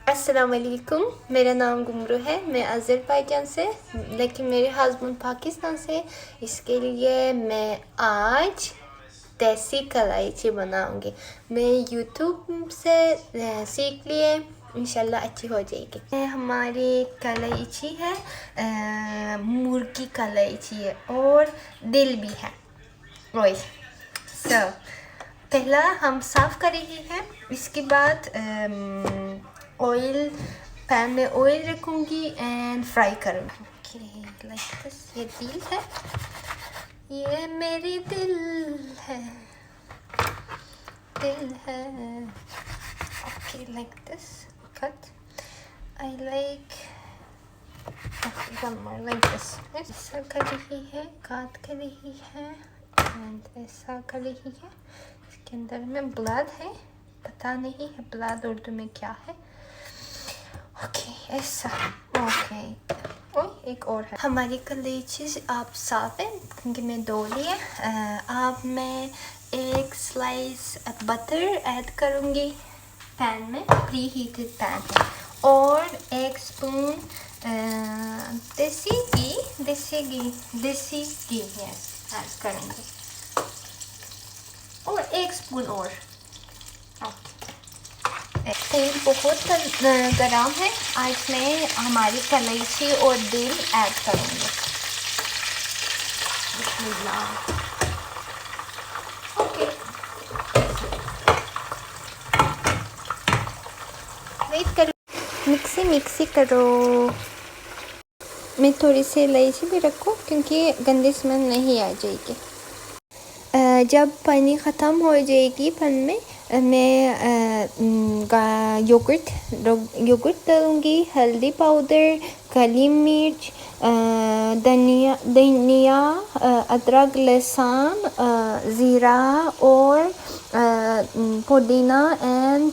अस्सलाम वालेकुम। मेरा नाम गुमरू है। मैं अज़रबैजान से, लेकिन मेरे हस्बैंड पाकिस्तान से। इसके लिए मैं आज देसी कलाइची बनाऊंगी। मैं यूट्यूब से सीख लिए, इंशाल्लाह अच्छी हो जाएगी। हमारी कलाइची है, मुर्गी कलाइची है और दिल भी है। वही पहला हम साफ़ करेंगे हैं। इसके बाद ऑयल, पैन में ऑयल रखूँगी एंड फ्राई करूँगी। Okay, like this. ये दिल है, ये मेरी दिल है, दिल है। Okay, like this cut. I like one more like this. ऐसा कर रही है, काट कर रही है एंड ऐसा कर रही है। इसके अंदर में ब्लड है, पता नहीं है ब्लड उर्दू में क्या है। ओके, ऐसा। ओके, एक और है। हमारी कलेजी आप साफ है क्योंकि मैं धो लिए। अब मैं एक स्लाइस बटर ऐड करूँगी पैन में, प्री हीटेड पैन है, और एक स्पून देसी घी ऐड करेंगे, और एक स्पून और। तेल बहुत गरम है। आज मैं हमारी कलेजी और दिल ऐड करूँगी। ओके, वेट करो, मिक्सी करो। मैं थोड़ी सी इलायची भी रखूँ क्योंकि गंदी स्मेल नहीं आ जाएगी। जब पानी ख़त्म हो जाएगी पैन में, मैं योगर्ट डालूँगी, हल्दी पाउडर, काली मिर्च, धनिया, अदरक, लहसुन, ज़ीरा और पुदीना and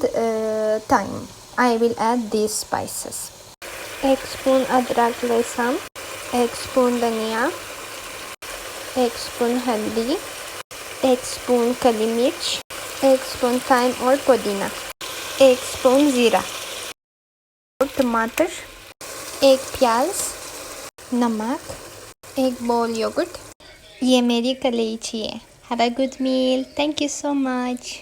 thyme. I will add these spices. एक स्पून अदरक लहसुन, एक स्पून धनिया, एक स्पून हल्दी, एक स्पून काली मिर्च, एक स्पून थाइम और पुदीना, एक स्पून ज़ीरा और टमाटर, एक प्याज, नमक, एक बाउल योगर्ट। ये मेरी कलेजी है। Have a good meal. Thank you so much.